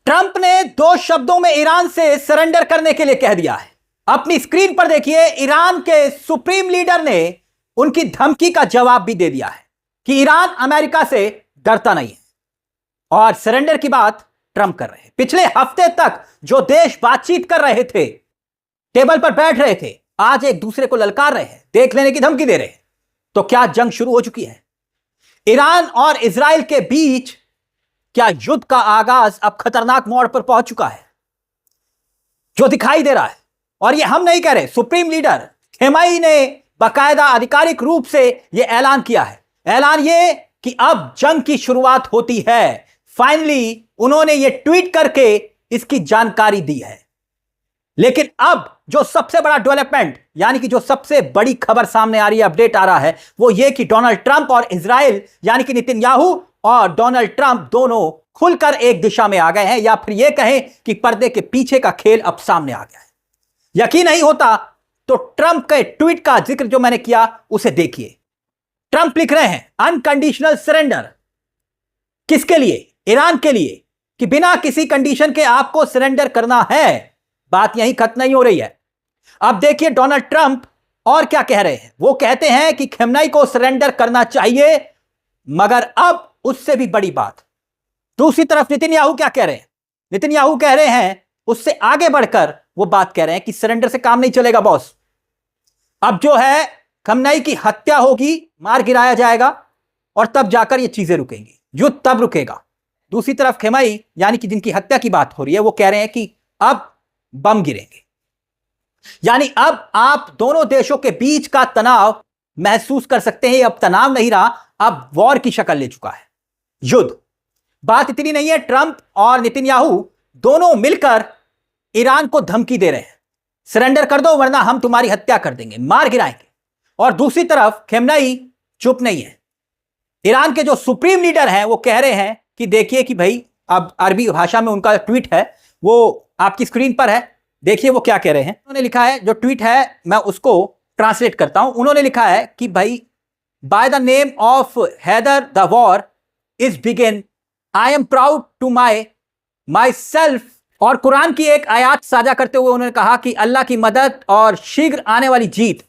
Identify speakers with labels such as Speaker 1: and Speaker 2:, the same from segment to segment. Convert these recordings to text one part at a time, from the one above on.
Speaker 1: Trump ने 2 शब्दों में ईरान से सरेंडर करने के लिए कह दिया है। अपनी स्क्रीन पर देखिए, ईरान के सुप्रीम लीडर ने उनकी धमकी का जवाब भी दे दिया है कि ईरान अमेरिका से डरता नहीं है और सरेंडर की बात ट्रंप कर रहे हैं। पिछले हफ्ते तक जो देश बातचीत कर रहे थे, टेबल पर बैठ रहे थे, आज एक दूसरे को ललकार रहे हैं, देख लेने की धमकी दे रहे हैं। तो क्या जंग शुरू हो चुकी है? ईरान और इजराइल के बीच क्या युद्ध का आगाज अब खतरनाक मोड़ पर पहुंच चुका है, जो दिखाई दे रहा है? और यह हम नहीं कह रहे, सुप्रीम लीडर खेमेनी ने बाकायदा आधिकारिक रूप से यह ऐलान किया है। ऐलान यह कि अब जंग की शुरुआत होती है। फाइनली उन्होंने यह ट्वीट करके इसकी जानकारी दी है। लेकिन अब जो सबसे बड़ा डेवलपमेंट, यानी कि जो सबसे बड़ी खबर सामने आ रही है, अपडेट आ रहा है, वो ये कि डोनाल्ड ट्रंप और इजराइल यानी कि नेतन्याहू और डोनाल्ड ट्रंप दोनों खुलकर एक दिशा में आ गए हैं, या फिर यह कहें कि पर्दे के पीछे का खेल अब सामने आ गया है। यकीन नहीं होता तो ट्रंप के ट्वीट का जिक्र जो मैंने किया उसे देखिए। ट्रंप लिख रहे हैं अनकंडीशनल सरेंडर। किसके लिए? ईरान के लिए, कि बिना किसी कंडीशन के आपको सरेंडर करना है। बात यहीं खत्म नहीं हो रही है। अब देखिए डोनाल्ड ट्रंप और क्या कह रहे हैं। वो कहते हैं कि खेमेनी को सरेंडर करना चाहिए, मगर अब उससे भी बड़ी बात। दूसरी तरफ नेतन्याहू क्या कह रहे हैं? नेतन्याहू कह रहे हैं, उससे आगे बढ़कर वो बात कह रहे हैं कि सरेंडर से काम नहीं चलेगा बॉस। अब जो है खेमेनी की हत्या होगी, मार गिराया जाएगा और तब जाकर ये चीजें रुकेंगी, युद्ध तब रुकेगा। दूसरी तरफ खेमेनी यानी कि जिनकी हत्या की बात हो रही है, वो कह रहे हैं कि अब बम गिरेंगे। यानी अब आप दोनों देशों के बीच का तनाव महसूस कर सकते हैं। अब तनाव नहीं रहा, अब वॉर की शक्ल ले चुका है, युद्ध। बात इतनी नहीं है, ट्रंप और नेतन्याहू दोनों मिलकर ईरान को धमकी दे रहे हैं, सरेंडर कर दो वरना हम तुम्हारी हत्या कर देंगे, मार गिराएंगे। और दूसरी तरफ खेमेनी चुप नहीं है। ईरान के जो सुप्रीम लीडर हैं वो कह रहे हैं कि देखिए कि भाई, अब अरबी भाषा में उनका ट्वीट है, वो आपकी स्क्रीन पर है, देखिए वो क्या कह रहे हैं। उन्होंने लिखा है, जो ट्वीट है मैं उसको ट्रांसलेट करता हूं। उन्होंने लिखा है कि भाई, by the name of Haider the war is begin, I am proud to my self. और कुरान की एक आयत साझा करते हुए उन्होंने कहा कि अल्लाह की मदद और शीघ्र आने वाली जीत,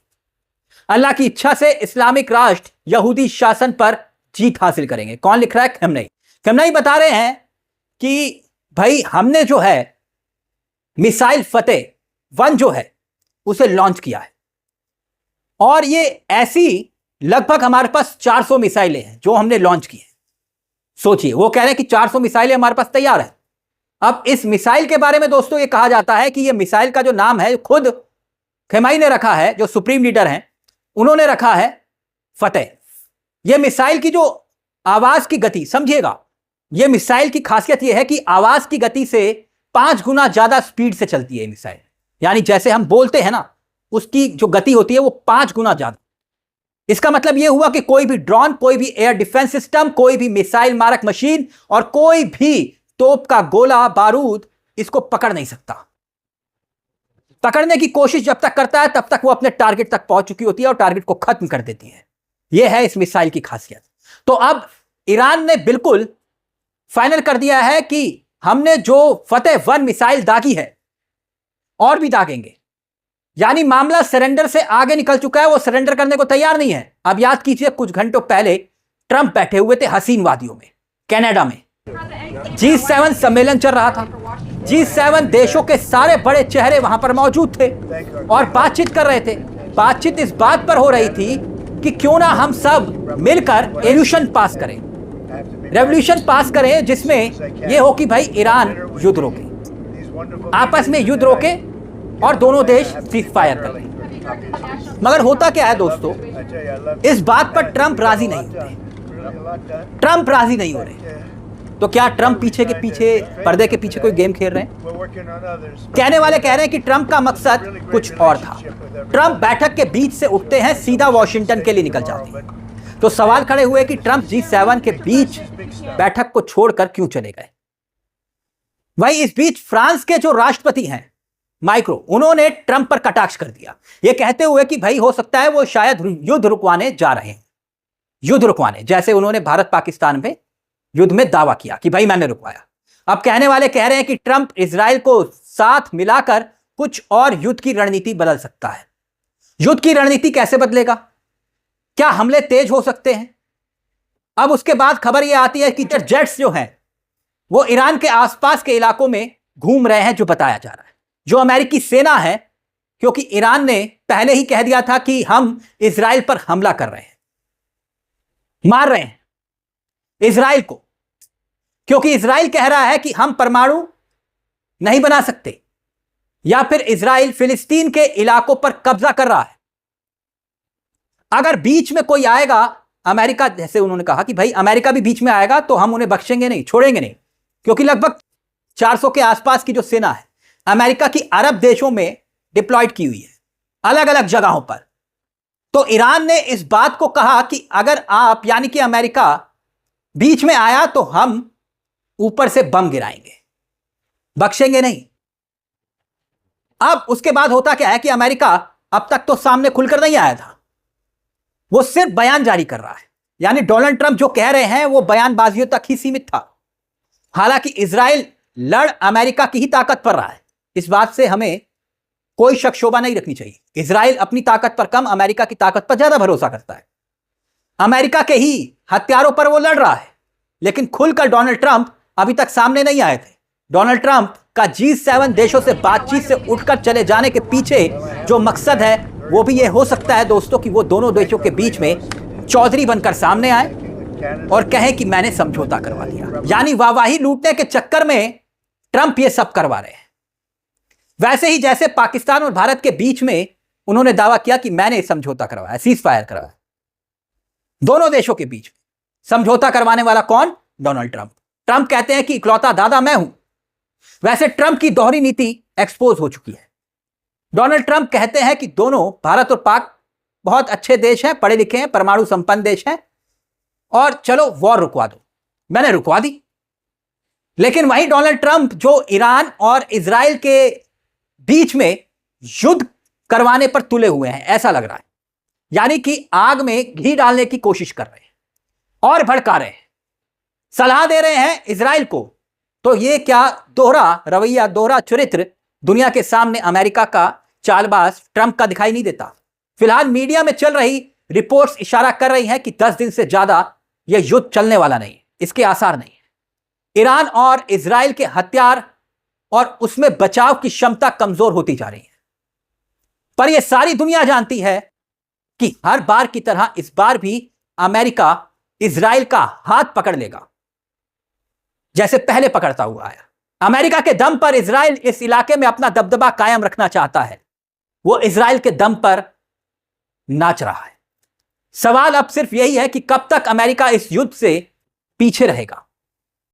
Speaker 1: अल्लाह की इच्छा से इस्लामिक राष्ट्र यहूदी शासन पर जीत हासिल करेंगे। कौन लिख रहा है? खेमेनी। खेमेनी बता रहे हैं कि भाई, हमने जो है मिसाइल फतेह 1 जो है उसे लॉन्च किया है, और ये ऐसी लगभग हमारे पास 400 मिसाइलें हैं जो हमने लॉन्च की है। सोचिए, वो कह रहे हैं कि 400 मिसाइलें हमारे पास तैयार है। अब इस मिसाइल के बारे में दोस्तों ये कहा जाता है कि ये मिसाइल का जो नाम है खुद खेमेनी ने रखा है, जो सुप्रीम लीडर हैं उन्होंने रखा है फतेह। यह मिसाइल की जो आवाज की गति, समझिएगा, यह मिसाइल की खासियत यह है कि आवाज की गति से 5 गुना ज्यादा स्पीड से चलती है मिसाइल। यानी जैसे हम बोलते हैं ना, उसकी जो गति होती है वो 5 गुना ज्यादा। इसका मतलब यह हुआ कि कोई भी ड्रोन, कोई भी एयर डिफेंस सिस्टम, कोई भी मिसाइल मारक मशीन और कोई भी तोप का गोला बारूद इसको पकड़ नहीं सकता। पकड़ने की कोशिश जब तक करता है तब तक वो अपने टारगेट तक पहुंच चुकी होती है और टारगेट को खत्म कर देती है। यह है इस मिसाइल की खासियत। तो अब ईरान ने बिल्कुल फाइनल कर दिया है कि हमने जो फतेह 1 मिसाइल दागी है और भी दागेंगे। यानी मामला सरेंडर से आगे निकल चुका है, वो सरेंडर करने को तैयार नहीं है। अब याद कीजिए, कुछ घंटों पहले ट्रंप बैठे हुए थे हसीन वादियों में, कनाडा में। G7 सम्मेलन चल रहा था। G7 देशों के सारे बड़े चेहरे वहां पर मौजूद थे और बातचीत कर रहे थे। बातचीत इस बात पर हो रही थी कि क्यों ना हम सब मिलकर रेवोल्यूशन पास करें, रेवोल्यूशन पास करें जिसमें यह हो कि भाई ईरान युद्ध रोके, आपस में युद्ध रोके और दोनों देश सीज फायर कर लें। मगर होता क्या है दोस्तों, इस बात पर ट्रंप राजी नहीं होते। ट्रंप राजी नहीं हो रहे। तो क्या ट्रंप पीछे के पीछे, पर्दे के पीछे कोई गेम खेल रहे हैं? कहने वाले कह रहे हैं कि ट्रंप का मकसद कुछ और था। ट्रंप बैठक के बीच से उठते हैं, सीधा वॉशिंगटन के लिए निकल जाते हैं। तो सवाल खड़े हुए कि ट्रंप G7 के बीच बैठक को छोड़कर क्यों चले गए। वहीं इस बीच फ्रांस के जो राष्ट्रपति हैं माइक्रो, उन्होंने ट्रंप पर कटाक्ष कर दिया, यह कहते हुए कि भाई हो सकता है वो शायद युद्ध रुकवाने जा रहे हैं, युद्ध रुकवाने, जैसे उन्होंने भारत पाकिस्तान में युद्ध में दावा किया कि भाई मैंने रुकवाया। अब कहने वाले कह रहे हैं कि ट्रंप इजराइल को साथ मिलाकर कुछ और युद्ध की रणनीति बदल सकता है। युद्ध की रणनीति कैसे बदलेगा? क्या हमले तेज हो सकते हैं? अब उसके बाद खबर यह आती है कि जेट्स जो हैं वो ईरान के आसपास के इलाकों में घूम रहे हैं, जो बताया जा रहा है। जो अमेरिकी सेना है, क्योंकि ईरान ने पहले ही कह दिया था कि हम इजराइल पर हमला कर रहे हैं, मार रहे हैं इजराइल को, क्योंकि इजराइल कह रहा है कि हम परमाणु नहीं बना सकते, या फिर इजराइल फिलिस्तीन के इलाकों पर कब्जा कर रहा है। अगर बीच में कोई आएगा, अमेरिका, जैसे उन्होंने कहा कि भाई अमेरिका भी बीच में आएगा तो हम उन्हें बख्शेंगे नहीं, छोड़ेंगे नहीं, क्योंकि लगभग 400 के आसपास की जो सेना है अमेरिका की अरब देशों में डिप्लॉयड की हुई है, अलग अलग जगहों पर। तो ईरान ने इस बात को कहा कि अगर आप, यानी कि अमेरिका बीच में आया तो हम ऊपर से बम गिराएंगे, बख्शेंगे नहीं। अब उसके बाद होता क्या है कि अमेरिका अब तक तो सामने खुलकर नहीं आया था, वो सिर्फ बयान जारी कर रहा है। यानी डोनाल्ड ट्रंप जो कह रहे हैं वो बयानबाजियों तक ही सीमित था। हालांकि इजराइल लड़ अमेरिका की ही ताकत पर रहा है, इस बात से हमें कोई शक शोभा नहीं रखनी चाहिए। इजराइल अपनी ताकत पर कम, अमेरिका की ताकत पर ज्यादा भरोसा करता है। अमेरिका के ही हथियारों पर वो लड़ रहा है, लेकिन खुलकर डोनाल्ड ट्रंप अभी तक सामने नहीं आए थे। डोनाल्ड ट्रंप का G7 देशों से बातचीत से उठकर चले जाने के पीछे जो मकसद है वो भी ये हो सकता है दोस्तों कि वो दोनों देशों के बीच में चौधरी बनकर सामने आए और कहें कि मैंने समझौता करवा दिया। यानी वाहवाही लूटने के चक्कर में ट्रंप ये सब करवा रहे हैं। वैसे ही जैसे पाकिस्तान और भारत के बीच में उन्होंने दावा किया कि मैंने समझौता करवाया, सीज फायर करवाया। दोनों देशों के बीच समझौता करवाने वाला कौन? Donald Trump. ट्रंप कहते हैं कि इकलौता दादा मैं हूं। वैसे ट्रंप की दोहरी नीति एक्सपोज हो चुकी है। डोनाल्ड ट्रंप कहते हैं कि दोनों, भारत और पाक, बहुत अच्छे देश हैं, पढ़े लिखे हैं, परमाणु संपन्न देश हैं, और चलो वॉर रुकवा दो। मैंने रुकवा दी। लेकिन वहीं डोनाल्ड ट्रंप जो ईरान और इजराइल के बीच में युद्ध करवाने पर तुले हुए हैं, ऐसा लग रहा है। यानी कि आग में घी डालने की कोशिश कर रहे हैं और भड़का रहे हैं, सलाह दे रहे हैं इजराइल को। तो ये क्या दोहरा रवैया, दोहरा चरित्र दुनिया के सामने अमेरिका का चालबाज ट्रंप का दिखाई नहीं देता? फिलहाल मीडिया में चल रही रिपोर्ट्स इशारा कर रही हैं कि 10 दिन से ज्यादा यह युद्ध चलने वाला नहीं, इसके आसार नहीं है। ईरान और इजराइल के हथियार और उसमें बचाव की क्षमता कमजोर होती जा रही है। पर यह सारी दुनिया जानती है कि हर बार की तरह इस बार भी अमेरिका इजराइल का हाथ पकड़ लेगा, जैसे पहले पकड़ता हुआ आया। अमेरिका के दम पर इजराइल इस इलाके में अपना दबदबा कायम रखना चाहता है। वो इजराइल के दम पर नाच रहा है। सवाल अब सिर्फ यही है कि कब तक अमेरिका इस युद्ध से पीछे रहेगा।